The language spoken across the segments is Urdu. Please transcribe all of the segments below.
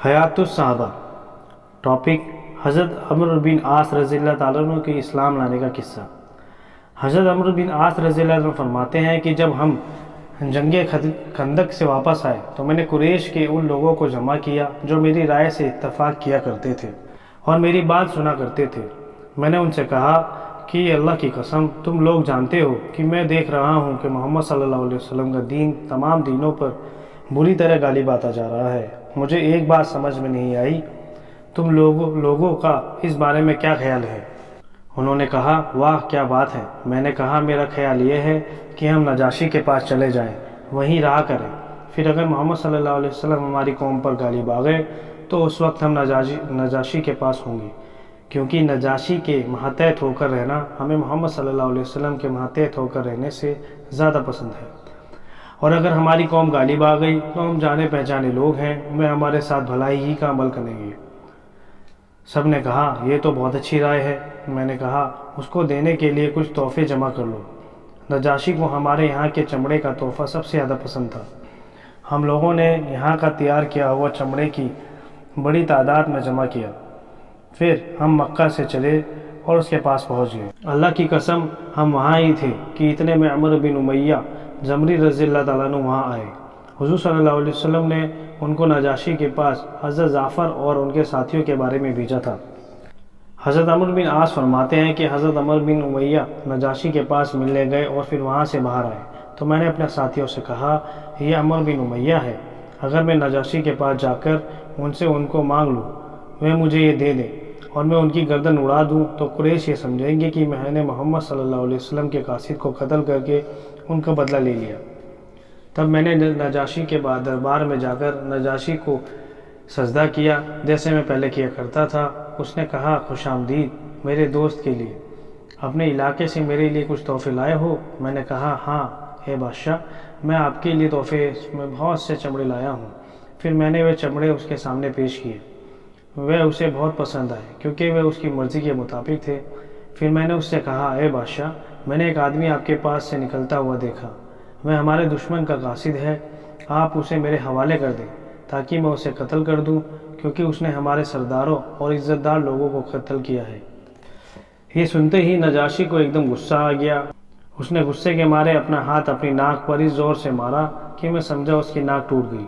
حیات الصحابہ ٹاپک حضرت عمرو بن عاص رضی اللہ تعالیٰ عنہ کے اسلام لانے کا قصہ۔ حضرت عمرو بن عاص رضی اللہ عنہ فرماتے ہیں کہ جب ہم جنگ خندق سے واپس آئے تو میں نے قریش کے ان لوگوں کو جمع کیا جو میری رائے سے اتفاق کیا کرتے تھے اور میری بات سنا کرتے تھے۔ میں نے ان سے کہا کہ اللہ کی قسم تم لوگ جانتے ہو کہ میں دیکھ رہا ہوں کہ محمد صلی اللہ علیہ وسلم کا دین تمام دینوں پر بری طرح غالب آتا جا رہا ہے۔ مجھے ایک بات سمجھ میں نہیں آئی، تم لوگوں کا اس بارے میں کیا خیال ہے؟ انہوں نے کہا واہ کیا بات ہے۔ میں نے کہا میرا خیال یہ ہے کہ ہم نجاشی کے پاس چلے جائیں، وہیں رہا کریں، پھر اگر محمد صلی اللہ علیہ وسلم ہماری قوم پر غالب آ گئے تو اس وقت ہم نجاشی کے پاس ہوں گے، کیونکہ نجاشی کے ماتحت ہو کر رہنا ہمیں محمد صلی اللہ علیہ وسلم کے ماتحت ہو کر رہنے سے زیادہ پسند ہے، اور اگر ہماری قوم غالب آ گئی تو ہم جانے پہچانے لوگ ہیں، وہ ہمارے ساتھ بھلائی ہی کا عمل کریں گے۔ سب نے کہا یہ تو بہت اچھی رائے ہے۔ میں نے کہا اس کو دینے کے لیے کچھ تحفے جمع کر لو۔ نجاشی کو ہمارے یہاں کے چمڑے کا تحفہ سب سے زیادہ پسند تھا۔ ہم لوگوں نے یہاں کا تیار کیا ہوا چمڑے کی بڑی تعداد میں جمع کیا، پھر ہم مکہ سے چلے اور اس کے پاس پہنچ گئے۔ اللہ کی قسم ہم وہاں ہی تھے کہ اتنے میں عمرو بن امیہ زمری رضی اللہ تعالیٰ عنہ وہاں آئے۔ حضور صلی اللہ علیہ وسلم نے ان کو نجاشی کے پاس حضرت جعفر اور ان کے ساتھیوں کے بارے میں بھیجا تھا۔ حضرت عمرو بن عاص فرماتے ہیں کہ حضرت عمرو بن امیہ نجاشی کے پاس ملنے گئے اور پھر وہاں سے باہر آئے تو میں نے اپنے ساتھیوں سے کہا یہ عمرو بن امیہ ہے، اگر میں نجاشی کے پاس جا کر ان کو مانگ لوں وہ مجھے یہ دے دیں اور میں ان کی گردن اڑا دوں تو قریش یہ سمجھیں گے کہ میں نے محمد صلی اللہ علیہ وسلم کے قاصد کو قتل کر کے ان کا بدلہ لے لیا۔ تب میں نے نجاشی کے دربار میں جا کر نجاشی کو سجدہ کیا جیسے میں پہلے کیا کرتا تھا۔ اس نے کہا خوش آمدید میرے دوست کے لیے، اپنے علاقے سے میرے لیے کچھ تحفے لائے ہو؟ میں نے کہا ہاں اے بادشاہ، میں آپ کے لیے تحفے میں بہت سے چمڑے لایا ہوں۔ پھر میں نے وہ چمڑے اس کے سامنے پیش کیے، وہ اسے بہت پسند آئے کیونکہ وہ اس کی مرضی کے مطابق تھے۔ پھر میں نے اس سے کہا اے بادشاہ، میں نے ایک آدمی آپ کے پاس سے نکلتا ہوا دیکھا، وہ ہمارے دشمن کا قاصد ہے، آپ اسے میرے حوالے کر دیں تاکہ میں اسے قتل کر دوں، کیونکہ اس نے ہمارے سرداروں اور عزت دار لوگوں کو قتل کیا ہے۔ یہ سنتے ہی نجاشی کو ایک دم غصہ آ گیا۔ اس نے غصے کے مارے اپنا ہاتھ اپنی ناک پر اس زور سے مارا کہ میں سمجھا اس کی ناک ٹوٹ گئی،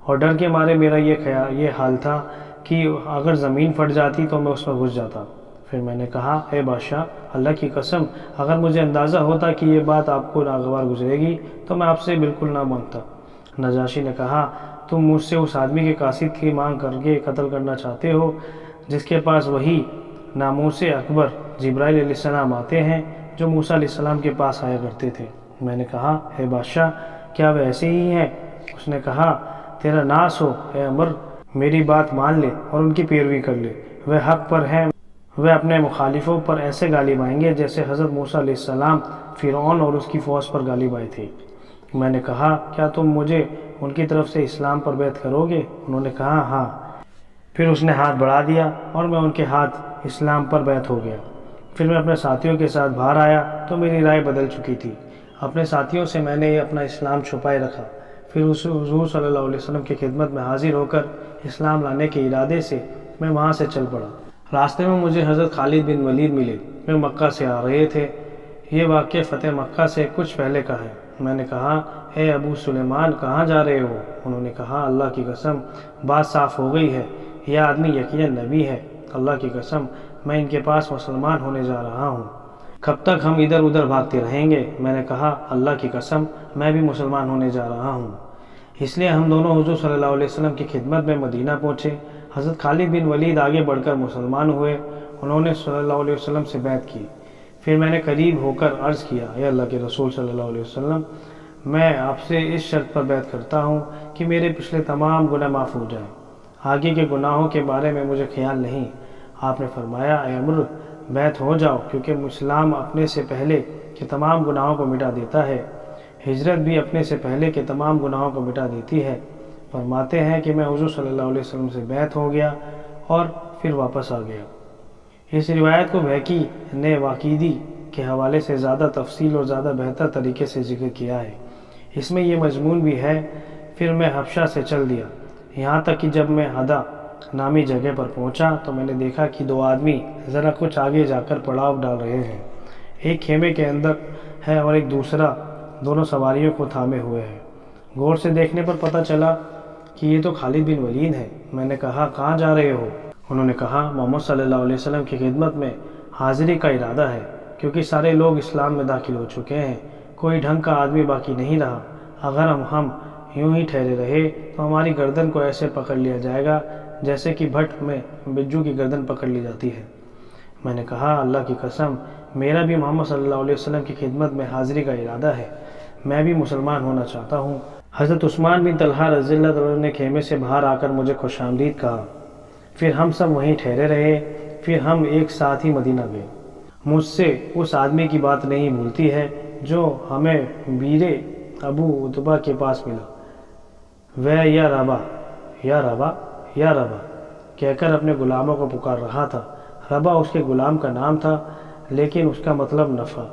اور ڈر کے مارے میرا یہ حال تھا کہ اگر زمین پھٹ جاتی تو میں اس میں گھس جاتا۔ پھر میں نے کہا اے بادشاہ، اللہ کی قسم اگر مجھے اندازہ ہوتا کہ یہ بات آپ کو ناگوار گزرے گی تو میں آپ سے بالکل نہ مانگتا۔ نجاشی نے کہا تم مجھ سے اس آدمی کے قاصد کی مانگ کر کے قتل کرنا چاہتے ہو جس کے پاس وہی ناموس اکبر جبرائیل علیہ السلام آتے ہیں جو موسیٰ علیہ السلام کے پاس آیا کرتے تھے۔ میں نے کہا اے بادشاہ کیا وہ ایسے ہی ہیں؟ اس نے کہا تیرا ناس ہو اے عمر، میری بات مان لے اور ان کی پیروی کر لے، وہ حق پر ہیں، وہ اپنے مخالفوں پر ایسے غالب آئیں گے جیسے حضرت موسیٰ علیہ السلام فرعون اور اس کی فوج پر غالب آئے تھے۔ میں نے کہا کیا تم مجھے ان کی طرف سے اسلام پر بیعت کرو گے؟ انہوں نے کہا ہاں۔ پھر اس نے ہاتھ بڑھا دیا اور میں ان کے ہاتھ اسلام پر بیعت ہو گیا۔ پھر میں اپنے ساتھیوں کے ساتھ باہر آیا تو میری رائے بدل چکی تھی۔ اپنے ساتھیوں سے میں نے اپنا اسلام چھپائے رکھا، پھر حضور صلی اللہ علیہ وسلم کی خدمت میں حاضر ہو کر اسلام لانے کے ارادے سے میں وہاں سے چل پڑا۔ راستے میں مجھے حضرت خالد بن ولید ملے، وہ مکہ سے آ رہے تھے۔ یہ واقعہ فتح مکہ سے کچھ پہلے کا ہے۔ میں نے کہا اے ابو سلیمان کہاں جا رہے ہو؟ انہوں نے کہا اللہ کی قسم بات صاف ہو گئی ہے، یہ آدمی یقیناً نبی ہے، اللہ کی قسم میں ان کے پاس مسلمان ہونے جا رہا ہوں۔ کب تک ہم ادھر ادھر بھاگتے رہیں گے؟ میں نے کہا اللہ کی قسم میں بھی مسلمان ہونے جا رہا ہوں۔ اس لیے ہم دونوں حضور صلی اللہ علیہ وسلم کی خدمت میں مدینہ پہنچے۔ حضرت خالد بن ولید آگے بڑھ کر مسلمان ہوئے، انہوں نے صلی اللہ علیہ وسلم سے بیعت کی۔ پھر میں نے قریب ہو کر عرض کیا اے اللہ کے رسول صلی اللہ علیہ وسلم، میں آپ سے اس شرط پر بیعت کرتا ہوں کہ میرے پچھلے تمام گناہ معاف ہو جائیں، آگے کے گناہوں کے بارے میں مجھے خیال نہیں۔ آپ نے فرمایا اے عمرو بیعت ہو جاؤ، کیونکہ اسلام اپنے سے پہلے کے تمام گناہوں کو مٹا دیتا ہے، ہجرت بھی اپنے سے پہلے کے تمام گناہوں کو مٹا دیتی ہے۔ فرماتے ہیں کہ میں حضور صلی اللہ علیہ وسلم سے بیعت ہو گیا اور پھر واپس آ گیا۔ اس روایت کو بہقی نے واقعی کے حوالے سے زیادہ تفصیل اور زیادہ بہتر طریقے سے ذکر کیا ہے۔ اس میں یہ مضمون بھی ہے پھر میں حبشہ سے چل دیا، یہاں تک کہ جب میں ہدا نامی جگہ پر پہنچا تو میں نے دیکھا کہ 2 آدمی ذرا کچھ آگے جا کر پڑاؤ ڈال رہے ہیں۔ ایک خیمے کے اندر ہے اور ایک دوسرا دونوں سواریوں کو تھامے ہوئے ہے۔ غور سے دیکھنے پر پتہ چلا کہ یہ تو خالد بن ولید ہے۔ میں نے کہا کہاں جا رہے ہو؟ انہوں نے کہا محمد صلی اللہ علیہ وسلم کی خدمت میں حاضری کا ارادہ ہے، کیونکہ سارے لوگ اسلام میں داخل ہو چکے ہیں، کوئی ڈھنگ کا آدمی باقی نہیں رہا۔ اگر ہم یوں ہی ٹھہرے رہے تو ہماری گردن کو ایسے پکڑ لیا جائے گا جیسے کہ بھٹ میں بجو کی گردن پکڑ لی جاتی ہے۔ میں نے کہا اللہ کی قسم، میرا بھی محمد صلی اللہ علیہ وسلم کی خدمت میں حاضری کا ارادہ ہے، میں بھی مسلمان ہونا چاہتا ہوں۔ حضرت عثمان بن طلحہ رضی اللہ عنہ نے خیمے سے باہر آ کر مجھے خوش آمدید کہا۔ پھر ہم سب وہیں ٹھہرے رہے، پھر ہم ایک ساتھ ہی مدینہ گئے۔ مجھ سے اس آدمی کی بات نہیں بھولتی ہے جو ہمیں بیر ابو عتبہ کے پاس ملا۔ وہ یا ربا یا ربا یا ربا کہہ کر اپنے غلاموں کو پکار رہا تھا۔ ربا اس کے غلام کا نام تھا، لیکن اس کا مطلب نفع۔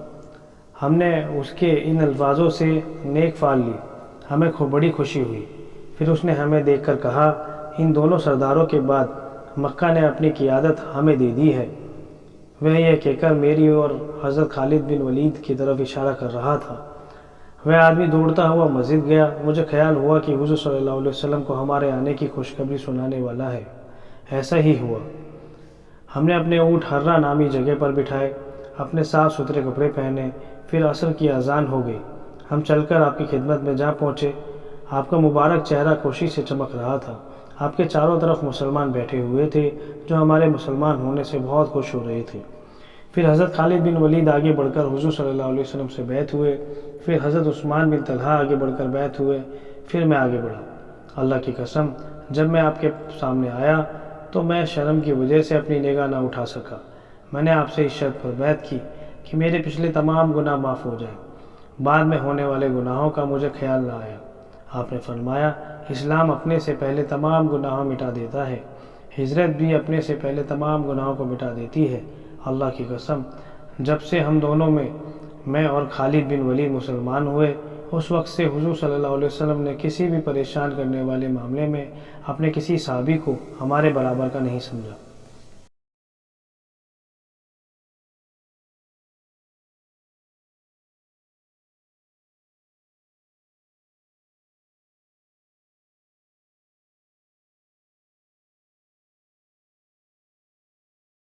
ہم نے اس کے ان الفاظوں سے نیک فال لی، ہمیں بڑی خوشی ہوئی۔ پھر اس نے ہمیں دیکھ کر کہا ان دونوں سرداروں کے بعد مکہ نے اپنی قیادت ہمیں دے دی ہے۔ وہ یہ کہہ کر میری اور حضرت خالد بن ولید کی طرف اشارہ کر رہا تھا۔ وہ آدمی دوڑتا ہوا مسجد گیا۔ مجھے خیال ہوا کہ حضور صلی اللہ علیہ وسلم کو ہمارے آنے کی خوشخبری سنانے والا ہے۔ ایسا ہی ہوا۔ ہم نے اپنے اونٹ حرہ نامی جگہ پر بٹھائے، اپنے صاف ستھرے کپڑے پہنے، پھر عصر کی اذان ہو گئی۔ ہم چل کر آپ کی خدمت میں جا پہنچے۔ آپ کا مبارک چہرہ خوشی سے چمک رہا تھا۔ آپ کے چاروں طرف مسلمان بیٹھے ہوئے تھے جو ہمارے مسلمان ہونے سے بہت خوش ہو رہے تھے۔ پھر حضرت خالد بن ولید آگے بڑھ کر حضور صلی اللہ علیہ وسلم سے بیعت ہوئے، پھر حضرت عثمان بن طلحہ آگے بڑھ کر بیعت ہوئے، پھر میں آگے بڑھا۔ اللہ کی قسم، جب میں آپ کے سامنے آیا تو میں شرم کی وجہ سے اپنی نگاہ نہ اٹھا سکا۔ میں نے آپ سے اس شرط پر بیعت کی کہ میرے پچھلے تمام گناہ معاف ہو جائیں، بعد میں ہونے والے گناہوں کا مجھے خیال نہ آیا۔ آپ نے فرمایا اسلام اپنے سے پہلے تمام گناہوں مٹا دیتا ہے، ہجرت بھی اپنے سے پہلے تمام گناہوں کو مٹا دیتی ہے۔ اللہ کی قسم، جب سے ہم دونوں میں اور خالد بن ولید مسلمان ہوئے، اس وقت سے حضور صلی اللہ علیہ وسلم نے کسی بھی پریشان کرنے والے معاملے میں اپنے کسی صحابی کو ہمارے برابر کا نہیں سمجھا۔